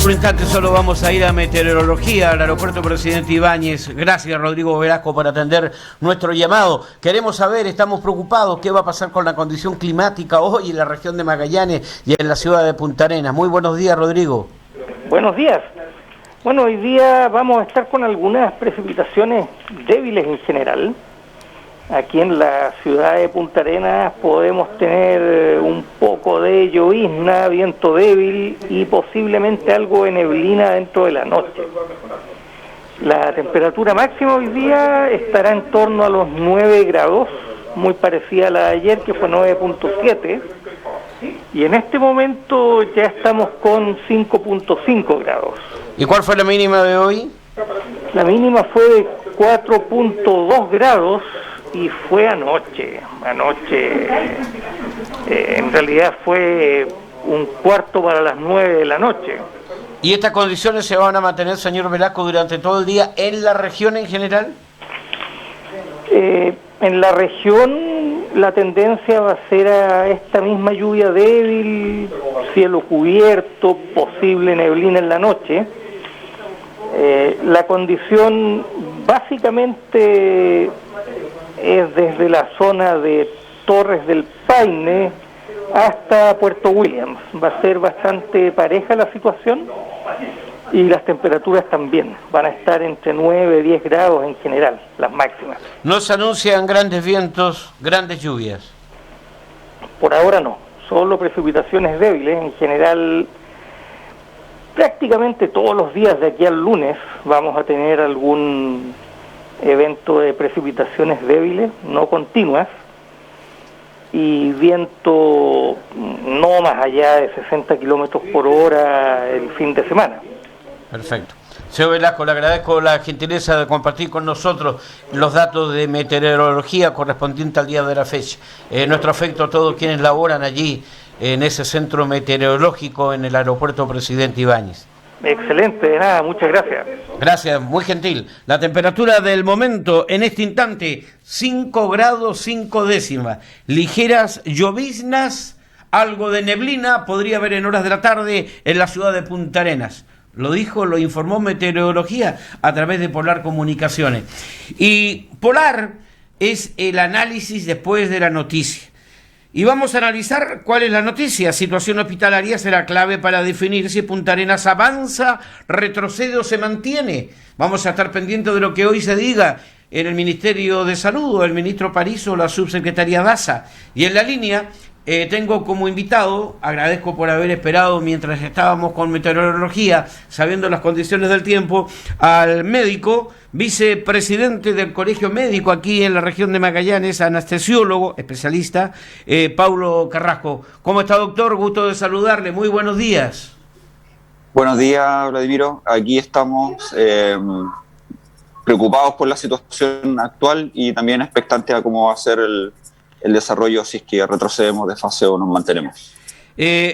Un instante solo vamos a ir a meteorología, al aeropuerto Presidente Ibáñez. Gracias, Rodrigo Velasco, por atender nuestro llamado. Queremos saber, estamos preocupados, qué va a pasar con la condición climática hoy en la región de Magallanes y en la ciudad de Punta Arenas. Muy buenos días, Rodrigo. Buenos días. Bueno, hoy día vamos a estar con algunas precipitaciones débiles en general. Aquí en la ciudad de Punta Arenas podemos tener un poco de llovizna, viento débil y posiblemente algo de neblina dentro de la noche. La temperatura máxima hoy día estará en torno a los 9 grados, muy parecida a la de ayer, que fue 9.7, y en este momento ya estamos con 5.5 grados. ¿Y cuál fue la mínima de hoy? La mínima fue de 4.2 grados, y fue anoche. En realidad fue un cuarto para las 9 de la noche. ¿Y estas condiciones se van a mantener, señor Velasco, durante todo el día en la región en general? En la región la tendencia va a ser a esta misma lluvia débil, cielo cubierto, posible neblina en la noche. La condición básicamente es desde la zona de Torres del Paine hasta Puerto Williams. Va a ser bastante pareja la situación y las temperaturas también van a estar entre 9 y 10 grados en general, las máximas. ¿No se anuncian grandes vientos, grandes lluvias? Por ahora no, solo precipitaciones débiles. En general, prácticamente todos los días de aquí al lunes vamos a tener algún evento de precipitaciones débiles, no continuas, y viento no más allá de 60 kilómetros por hora el fin de semana. Perfecto. Señor Velasco, le agradezco la gentileza de compartir con nosotros los datos de meteorología correspondientes al día de la fecha. Nuestro afecto a todos quienes laboran allí en ese centro meteorológico en el aeropuerto Presidente Ibáñez. Excelente, de nada, muchas gracias. Gracias, muy gentil. La temperatura del momento, en este instante, 5 grados 5 décimas. Ligeras lloviznas, algo de neblina, podría haber en horas de la tarde en la ciudad de Punta Arenas. Lo informó Meteorología a través de Polar Comunicaciones. Y Polar es el análisis después de la noticia. Y vamos a analizar cuál es la noticia. Situación hospitalaria será clave para definir si Punta Arenas avanza, retrocede o se mantiene. Vamos a estar pendientes de lo que hoy se diga en el Ministerio de Salud, o el ministro Parizo, o la subsecretaria Daza. Y en la línea tengo como invitado, agradezco por haber esperado mientras estábamos con meteorología, sabiendo las condiciones del tiempo, al médico, vicepresidente del Colegio Médico aquí en la región de Magallanes, anestesiólogo, especialista, Paulo Carrasco. ¿Cómo está, doctor? Gusto de saludarle. Muy buenos días. Buenos días, Vladimiro. Aquí estamos preocupados por la situación actual y también expectantes a cómo va a ser el desarrollo, si es que retrocedemos de fase o nos mantenemos.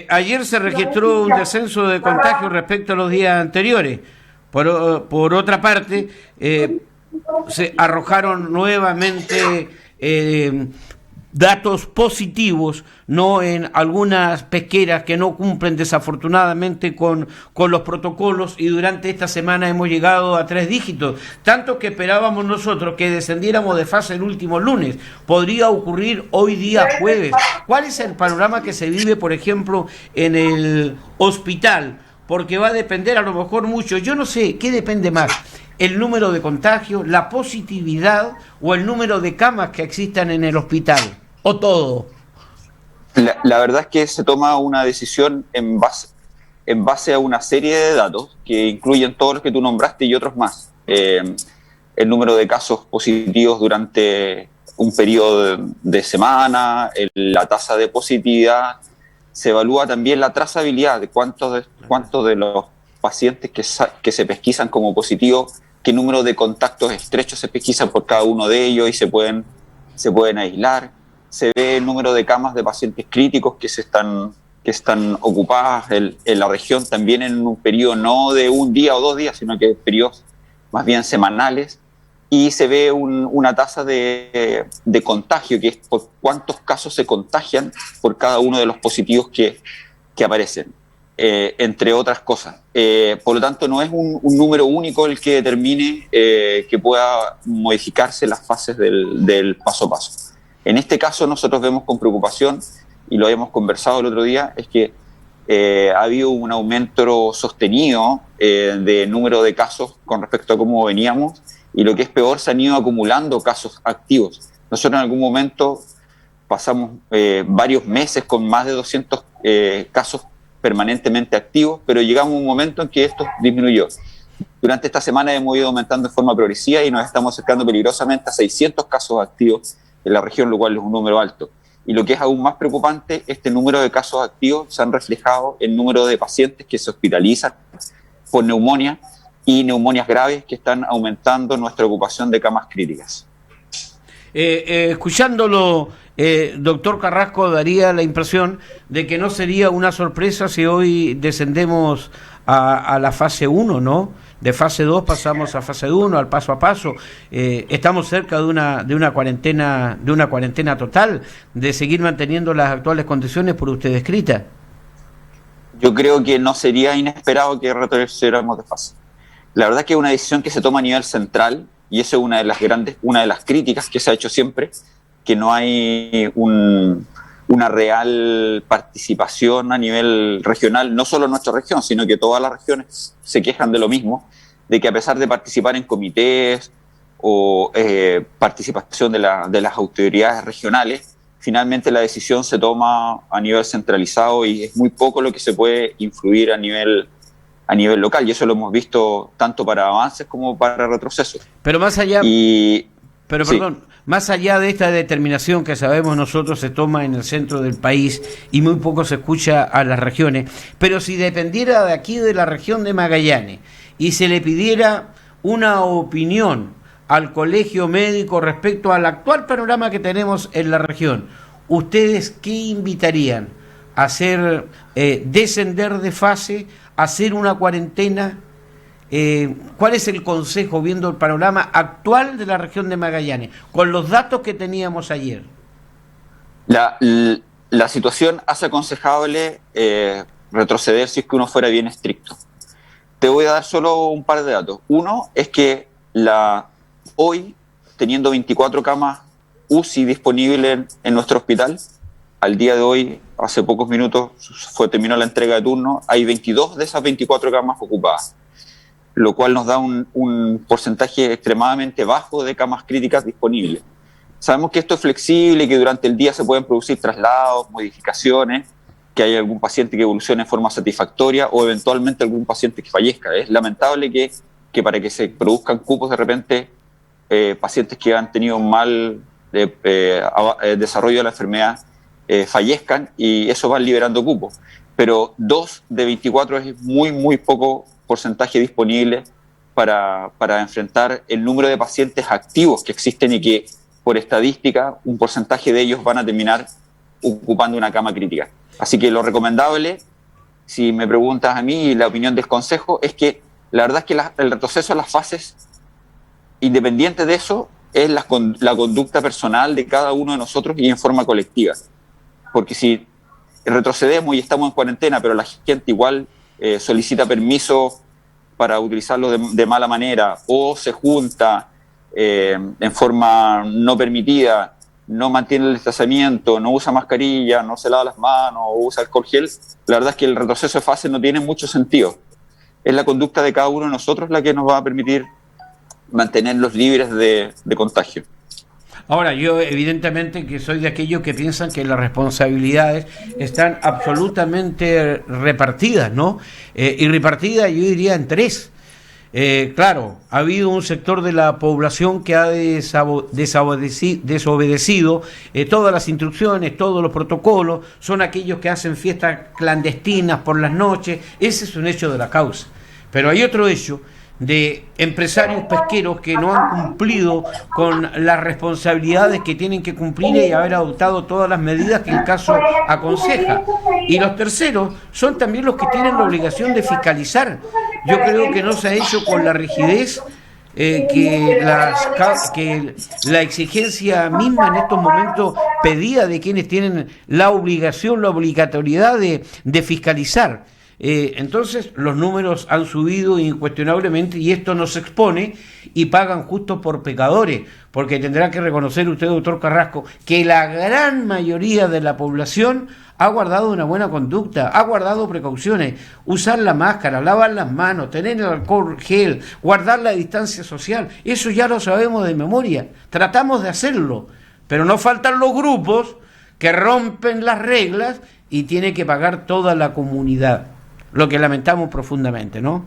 Ayer se registró un descenso de contagios respecto a los días anteriores. Por otra parte, se arrojaron nuevamente datos positivos, no en algunas pesqueras que no cumplen desafortunadamente con los protocolos, y durante esta semana hemos llegado a 3 dígitos, tanto que esperábamos nosotros que descendiéramos de fase el último lunes. Podría ocurrir hoy día jueves. ¿Cuál es el panorama que se vive, por ejemplo, en el hospital? Porque va a depender a lo mejor mucho, yo no sé, ¿qué depende más? ¿El número de contagios, la positividad o el número de camas que existan en el hospital? ¿O todo? La verdad es que se toma una decisión en base a una serie de datos que incluyen todos los que tú nombraste y otros más. El número de casos positivos durante un periodo de semana, la tasa de positividad. Se evalúa también la trazabilidad de cuántos de los pacientes que se pesquisan como positivos, qué número de contactos estrechos se pesquisan por cada uno de ellos y se pueden aislar. se ve el número de camas de pacientes críticos que están ocupadas en la región, también en un periodo no de un día o 2 días, sino que periodos más bien semanales, y se ve una tasa de contagio, que es por cuántos casos se contagian por cada uno de los positivos que aparecen, entre otras cosas. Por lo tanto, no es un número único el que determine que pueda modificarse las fases del paso a paso. En este caso, nosotros vemos con preocupación, y lo habíamos conversado el otro día, es que ha habido un aumento sostenido de número de casos con respecto a cómo veníamos, y lo que es peor, se han ido acumulando casos activos. Nosotros en algún momento pasamos varios meses con más de 200 casos permanentemente activos, pero llegamos a un momento en que esto disminuyó. Durante esta semana hemos ido aumentando de forma progresiva y nos estamos acercando peligrosamente a 600 casos activos en la región, lo cual es un número alto. Y lo que es aún más preocupante, este número de casos activos se han reflejado en número de pacientes que se hospitalizan por neumonía y neumonias graves, que están aumentando nuestra ocupación de camas críticas. Escuchándolo, doctor Carrasco, daría la impresión de que no sería una sorpresa si hoy descendemos a la fase 1, ¿no? De fase 2 pasamos a fase 1, al paso a paso. Estamos cerca de una cuarentena total, de seguir manteniendo las actuales condiciones por usted descrita. Yo creo que no sería inesperado que retrocediéramos de fase. La verdad es que es una decisión que se toma a nivel central, y eso es una de las críticas que se ha hecho siempre, que no hay una real participación a nivel regional, no solo en nuestra región, sino que todas las regiones se quejan de lo mismo, de que a pesar de participar en comités o participación de las autoridades regionales, finalmente la decisión se toma a nivel centralizado y es muy poco lo que se puede influir a nivel local, y eso lo hemos visto tanto para avances como para retrocesos. Pero más allá... Más allá de esta determinación que sabemos nosotros se toma en el centro del país y muy poco se escucha a las regiones, pero si dependiera de aquí, de la región de Magallanes, y se le pidiera una opinión al colegio médico respecto al actual panorama que tenemos en la región, ¿ustedes qué invitarían? ¿A hacer descender de fase, hacer una cuarentena? ¿Cuál es el consejo viendo el panorama actual de la región de Magallanes, con los datos que teníamos ayer? La situación hace aconsejable retroceder si es que uno fuera bien estricto. Te voy a dar solo un par de datos. Uno es que hoy, teniendo 24 camas UCI disponibles en nuestro hospital, al día de hoy, hace pocos minutos, terminó la entrega de turno, hay 22 de esas 24 camas ocupadas, lo cual nos da un porcentaje extremadamente bajo de camas críticas disponibles. Sabemos que esto es flexible y que durante el día se pueden producir traslados, modificaciones, que hay algún paciente que evolucione de forma satisfactoria o eventualmente algún paciente que fallezca. Es lamentable que para que se produzcan cupos de repente pacientes que han tenido un mal desarrollo de la enfermedad fallezcan, y eso va liberando cupos. Pero 2 de 24 es muy, muy poco porcentaje disponible para enfrentar el número de pacientes activos que existen y que, por estadística, un porcentaje de ellos van a terminar ocupando una cama crítica. Así que lo recomendable, si me preguntas a mí y la opinión del consejo, es que la verdad es que el retroceso a las fases, independiente de eso, es la conducta personal de cada uno de nosotros y en forma colectiva. Porque si retrocedemos y estamos en cuarentena, pero la gente igual solicita permiso para utilizarlo de mala manera, o se junta en forma no permitida, no mantiene el distanciamiento, no usa mascarilla, no se lava las manos o usa alcohol gel, la verdad es que el retroceso de fase no tiene mucho sentido. Es la conducta de cada uno de nosotros la que nos va a permitir mantenerlos libres de contagio. Ahora, yo evidentemente que soy de aquellos que piensan que las responsabilidades están absolutamente repartidas, ¿no? Y repartidas, yo diría, en 3. Claro, ha habido un sector de la población que ha desobedecido todas las instrucciones, todos los protocolos, son aquellos que hacen fiestas clandestinas por las noches. Ese es un hecho de la causa. Pero hay otro hecho de empresarios pesqueros que no han cumplido con las responsabilidades que tienen que cumplir y haber adoptado todas las medidas que el caso aconseja. Y los terceros son también los que tienen la obligación de fiscalizar. Yo creo que no se ha hecho con la rigidez que la exigencia misma en estos momentos pedía de quienes tienen la obligación, la obligatoriedad de fiscalizar. Entonces los números han subido incuestionablemente y esto nos expone y pagan justo por pecadores, porque tendrá que reconocer usted, doctor Carrasco, que la gran mayoría de la población ha guardado una buena conducta, ha guardado precauciones, usar la máscara, lavar las manos, tener el alcohol gel, guardar la distancia social, eso ya lo sabemos de memoria, tratamos de hacerlo, pero no faltan los grupos que rompen las reglas y tiene que pagar toda la comunidad, lo que lamentamos profundamente, ¿no?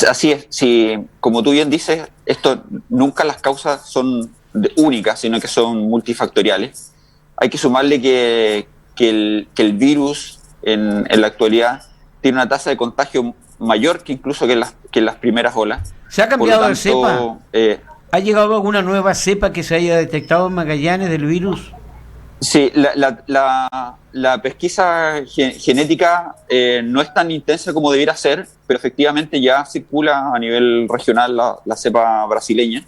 Así es, sí, como tú bien dices, esto nunca las causas son únicas, sino que son multifactoriales. Hay que sumarle que el virus en la actualidad tiene una tasa de contagio mayor que incluso que en las primeras olas. ¿Se ha cambiado de cepa? ¿Ha llegado alguna nueva cepa que se haya detectado en Magallanes del virus? Sí, la pesquisa genética no es tan intensa como debiera ser, pero efectivamente ya circula a nivel regional la cepa brasileña,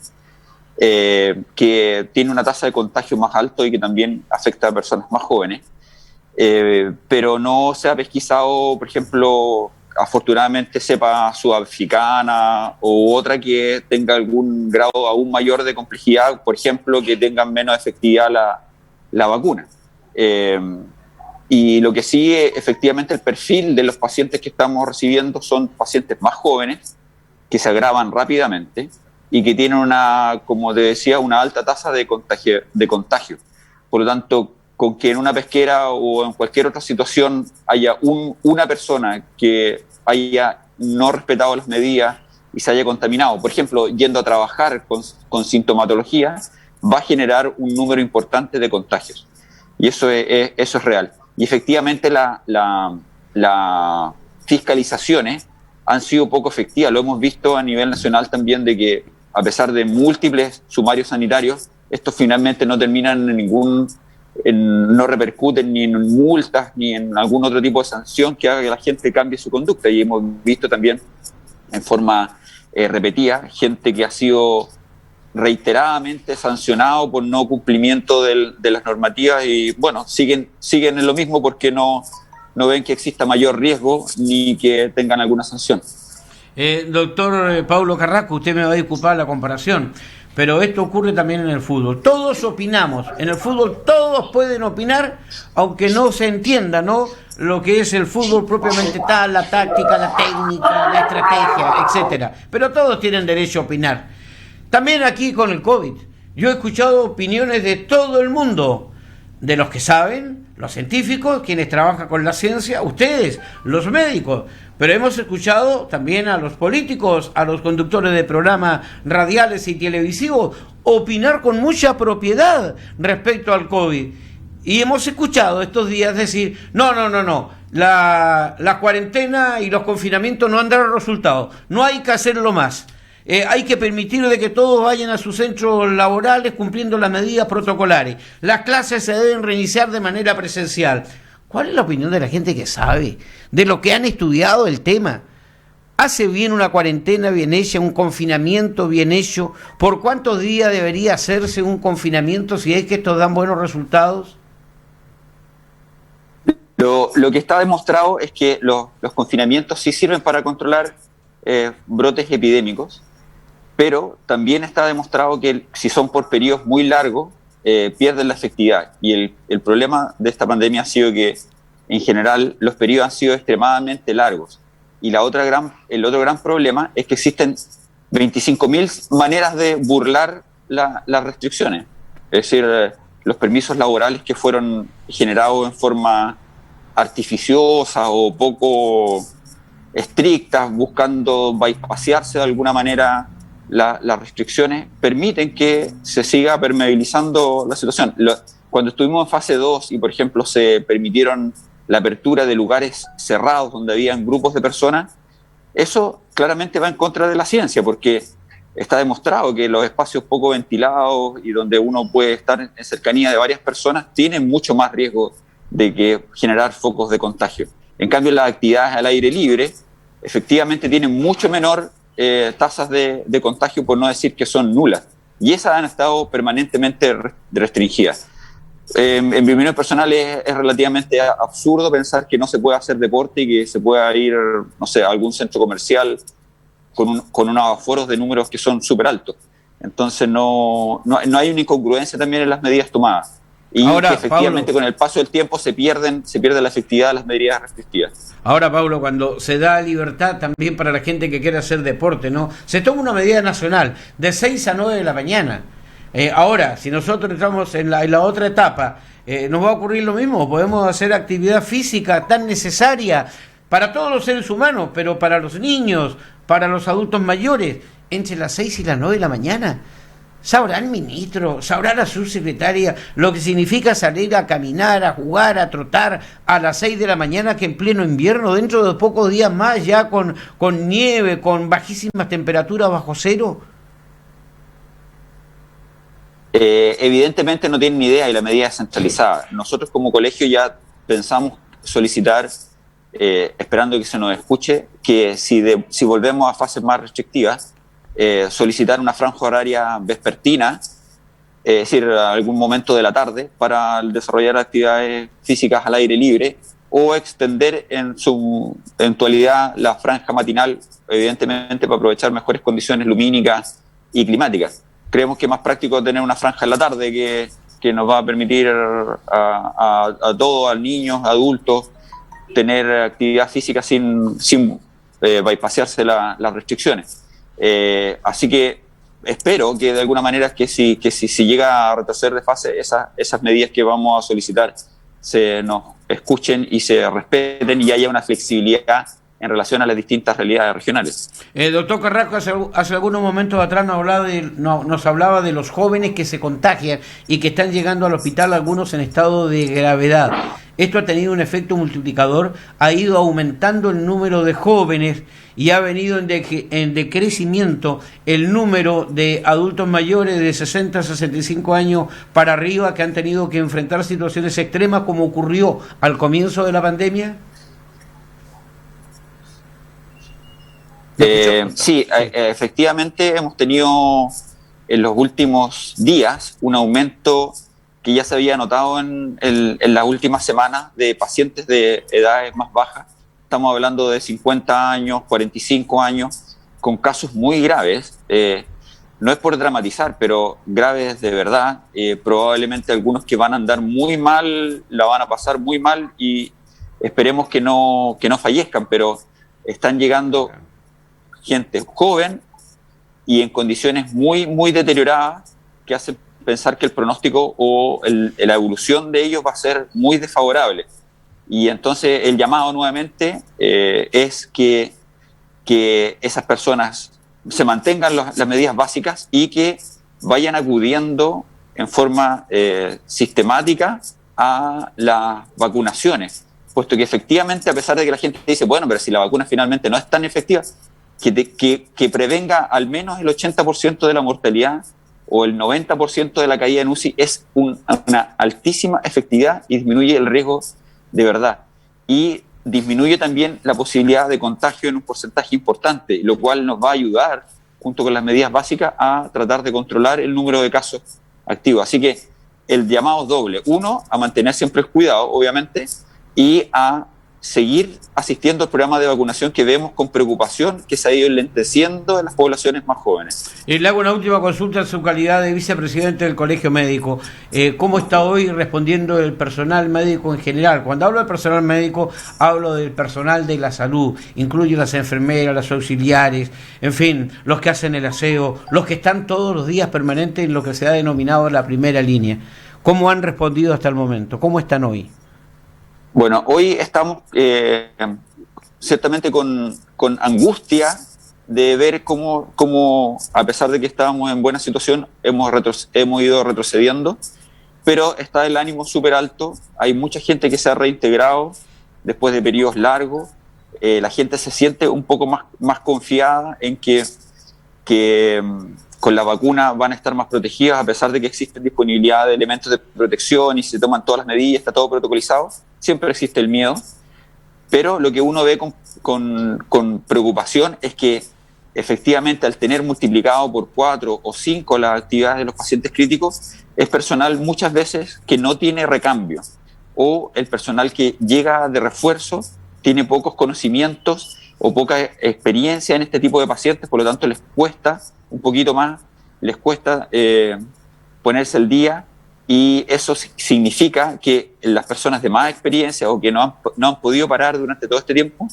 que tiene una tasa de contagio más alto y que también afecta a personas más jóvenes. Pero no se ha pesquisado, por ejemplo, afortunadamente cepa sudafricana o otra que tenga algún grado aún mayor de complejidad, por ejemplo, que tengan menos efectividad la vacuna. Y lo que sí, efectivamente, el perfil de los pacientes que estamos recibiendo son pacientes más jóvenes, que se agravan rápidamente y que tienen como te decía, una alta tasa de contagio. Por lo tanto, con que en una pesquera o en cualquier otra situación haya una persona que haya no respetado las medidas y se haya contaminado, por ejemplo, yendo a trabajar con sintomatología, va a generar un número importante de contagios. Y eso es real. Y efectivamente las fiscalizaciones han sido poco efectivas. Lo hemos visto a nivel nacional también, de que a pesar de múltiples sumarios sanitarios, estos finalmente no terminan no repercuten ni en multas ni en algún otro tipo de sanción que haga que la gente cambie su conducta. Y hemos visto también en forma repetida gente que ha sido reiteradamente sancionado por no cumplimiento de las normativas y bueno, siguen en lo mismo porque no ven que exista mayor riesgo ni que tengan alguna sanción. Doctor Paulo Carrasco, usted me va a disculpar la comparación, pero esto ocurre también en el fútbol. Todos opinamos, en el fútbol todos pueden opinar, aunque no se entienda, ¿no?, lo que es el fútbol propiamente tal, la táctica, la técnica, la estrategia, etcétera. Pero todos tienen derecho a opinar. También aquí con el COVID, yo he escuchado opiniones de todo el mundo, de los que saben, los científicos, quienes trabajan con la ciencia, ustedes, los médicos, pero hemos escuchado también a los políticos, a los conductores de programas radiales y televisivos, opinar con mucha propiedad respecto al COVID. Y hemos escuchado estos días decir, no, la cuarentena y los confinamientos no han dado resultados, no hay que hacerlo más. Hay que permitir de que todos vayan a sus centros laborales cumpliendo las medidas protocolares. Las clases se deben reiniciar de manera presencial. ¿Cuál es la opinión de la gente que sabe, de lo que han estudiado el tema? ¿Hace bien una cuarentena bien hecha, un confinamiento bien hecho? ¿Por cuántos días debería hacerse un confinamiento si es que estos dan buenos resultados? Lo que está demostrado es que los confinamientos sí sirven para controlar brotes epidémicos, pero también está demostrado que si son por periodos muy largos, pierden la efectividad. Y el problema de esta pandemia ha sido que, en general, los periodos han sido extremadamente largos. Y el otro gran problema es que existen 25.000 maneras de burlar las restricciones. Es decir, los permisos laborales que fueron generados en forma artificiosa o poco estrictas, buscando bypasearse de alguna manera las restricciones, permiten que se siga permeabilizando la situación. Cuando estuvimos en fase 2 y, por ejemplo, se permitieron la apertura de lugares cerrados donde habían grupos de personas, eso claramente va en contra de la ciencia, porque está demostrado que los espacios poco ventilados y donde uno puede estar en cercanía de varias personas tienen mucho más riesgo de que generar focos de contagio. En cambio, las actividades al aire libre efectivamente tienen mucho menor tasas de contagio, por no decir que son nulas, y esas han estado permanentemente restringidas. En mi opinión personal es relativamente absurdo pensar que no se puede hacer deporte y que se pueda ir, no sé, a algún centro comercial con unos aforos de números que son súper altos. Entonces no hay una incongruencia también en las medidas tomadas. Y ahora, que efectivamente, Pablo, con el paso del tiempo se pierde la efectividad de las medidas restrictivas. ahora, Pablo, cuando se da libertad también para la gente que quiere hacer deporte, ¿no? Se toma una medida nacional de 6 a 9 de la mañana. Ahora, si nosotros estamos en la otra etapa, ¿nos va a ocurrir lo mismo? Podemos hacer actividad física tan necesaria para todos los seres humanos, pero para los niños, para los adultos mayores, entre las 6 y las 9 de la mañana. ¿Sabrá el ministro, sabrá la subsecretaria lo que significa salir a caminar, a jugar, a trotar a las 6 de la mañana, que en pleno invierno, dentro de pocos días más, ya con nieve, con bajísimas temperaturas bajo cero? Evidentemente no tienen ni idea y la medida es centralizada. Nosotros como colegio ya pensamos solicitar, esperando que se nos escuche, que si volvemos a fases más restrictivas, solicitar una franja horaria vespertina, es decir, algún momento de la tarde, para desarrollar actividades físicas al aire libre, o extender en su eventualidad la franja matinal, evidentemente para aprovechar mejores condiciones lumínicas y climáticas. Creemos que es más práctico tener una franja en la tarde que nos va a permitir a todos, a niños, adultos, tener actividad física sin bypasearse las restricciones. Así que espero que de alguna manera que si llega a retroceder de fase, esas medidas que vamos a solicitar se nos escuchen y se respeten y haya una flexibilidad en relación a las distintas realidades regionales. Doctor Carrasco, hace algunos momentos atrás nos hablaba de los jóvenes que se contagian y que están llegando al hospital, algunos en estado de gravedad. Esto ha tenido un efecto multiplicador, ha ido aumentando el número de jóvenes y ha venido en decrecimiento el número de adultos mayores de 60 a 65 años para arriba que han tenido que enfrentar situaciones extremas como ocurrió al comienzo de la pandemia. Sí, efectivamente hemos tenido en los últimos días un aumento que ya se había notado en las últimas semanas de pacientes de edades más bajas. Estamos hablando de 50 años, 45 años, con casos muy graves. No es por dramatizar, pero graves de verdad. Probablemente algunos que van a andar muy mal, la van a pasar muy mal y esperemos que no fallezcan, pero están llegando gente joven y en condiciones muy, muy deterioradas que hacen pensar que el pronóstico o la evolución de ellos va a ser muy desfavorable. Y entonces el llamado nuevamente es que esas personas se mantengan las medidas básicas y que vayan acudiendo en forma sistemática a las vacunaciones, puesto que efectivamente, a pesar de que la gente dice, bueno, pero si la vacuna finalmente no es tan efectiva, que prevenga al menos el 80% de la mortalidad o el 90% de la caída en UCI es una altísima efectividad y disminuye el riesgo de verdad. Y disminuye también la posibilidad de contagio en un porcentaje importante, lo cual nos va a ayudar, junto con las medidas básicas, a tratar de controlar el número de casos activos. Así que el llamado es doble. Uno, a mantener siempre el cuidado, obviamente, y a seguir asistiendo al programa de vacunación que vemos con preocupación que se ha ido enlenteciendo en las poblaciones más jóvenes. Le hago una última consulta en su calidad de vicepresidente del Colegio Médico. ¿Cómo está hoy respondiendo el personal médico en general? Cuando hablo del personal médico, hablo del personal de la salud. Incluye las enfermeras, las auxiliares, en fin, los que hacen el aseo, los que están todos los días permanentes en lo que se ha denominado la primera línea. ¿Cómo han respondido hasta el momento? ¿Cómo están hoy? Bueno, hoy estamos ciertamente con angustia de ver cómo, a pesar de que estábamos en buena situación, hemos ido retrocediendo, pero está el ánimo súper alto. Hay mucha gente que se ha reintegrado después de periodos largos la gente se siente un poco más confiada en que con la vacuna van a estar más protegidas, a pesar de que existe disponibilidad de elementos de protección y se toman todas las medidas, está todo protocolizado. Siempre existe el miedo, pero lo que uno ve con preocupación es que efectivamente al tener multiplicado por 4 o 5 las actividades de los pacientes críticos, es personal muchas veces que no tiene recambio, o el personal que llega de refuerzo tiene pocos conocimientos o poca experiencia en este tipo de pacientes, por lo tanto les cuesta un poquito más, les cuesta ponerse al día, y eso significa que las personas de más experiencia o que no han podido parar durante todo este tiempo,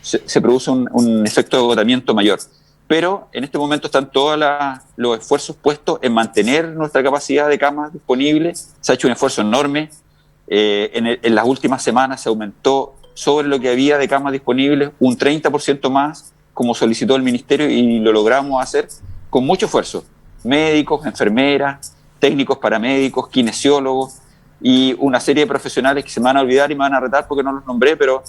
se produce un efecto de agotamiento mayor. Pero en este momento están todos los esfuerzos puestos en mantener nuestra capacidad de camas disponibles. Se ha hecho un esfuerzo enorme. En las últimas semanas se aumentó sobre lo que había de camas disponibles un 30% más, como solicitó el Ministerio, y lo logramos hacer con mucho esfuerzo. Médicos, enfermeras, técnicos paramédicos, kinesiólogos y una serie de profesionales que se me van a olvidar y me van a retar porque no los nombré, pero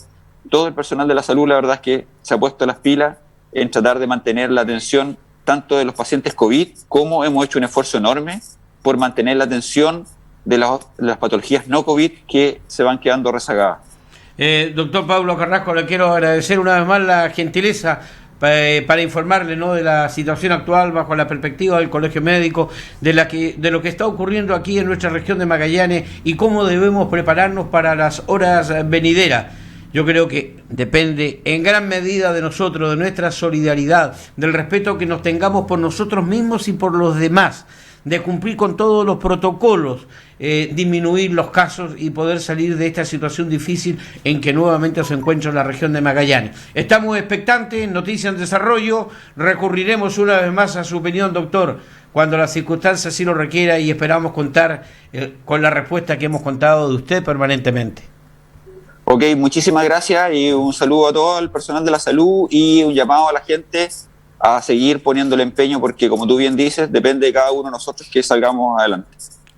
todo el personal de la salud, la verdad es que se ha puesto las pilas en tratar de mantener la atención tanto de los pacientes COVID, como hemos hecho un esfuerzo enorme por mantener la atención de las patologías no COVID que se van quedando rezagadas. Doctor Pablo Carrasco, le quiero agradecer una vez más la gentileza para informarle, ¿no?, de la situación actual bajo la perspectiva del Colegio Médico, de lo que está ocurriendo aquí en nuestra región de Magallanes y cómo debemos prepararnos para las horas venideras. Yo creo que depende en gran medida de nosotros, de nuestra solidaridad, del respeto que nos tengamos por nosotros mismos y por los demás, de cumplir con todos los protocolos, disminuir los casos y poder salir de esta situación difícil en que nuevamente se encuentra la región de Magallanes. Estamos expectantes, noticias en desarrollo, recurriremos una vez más a su opinión, doctor, cuando las circunstancias así lo requiera, y esperamos contar con la respuesta que hemos contado de usted permanentemente. Ok, muchísimas gracias y un saludo a todo el personal de la salud y un llamado a la gente a seguir poniéndole empeño, porque como tú bien dices, depende de cada uno de nosotros que salgamos adelante.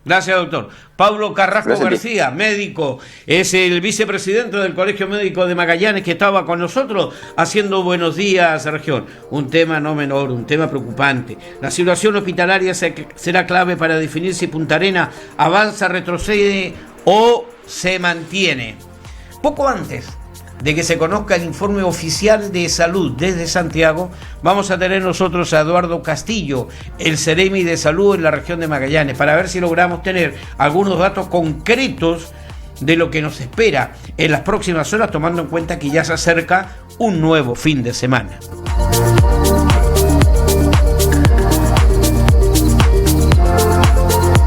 Gracias, doctor. Pablo Carrasco García, médico, es el vicepresidente del Colegio Médico de Magallanes, que estaba con nosotros haciendo Buenos Días, región. Un tema no menor, un tema preocupante. La situación hospitalaria será clave para definir si Punta Arenas avanza, retrocede o se mantiene. Poco antes de que se conozca el informe oficial de salud desde Santiago, vamos a tener nosotros a Eduardo Castillo, el Ceremi de Salud en la región de Magallanes, para ver si logramos tener algunos datos concretos de lo que nos espera en las próximas horas, tomando en cuenta que ya se acerca un nuevo fin de semana.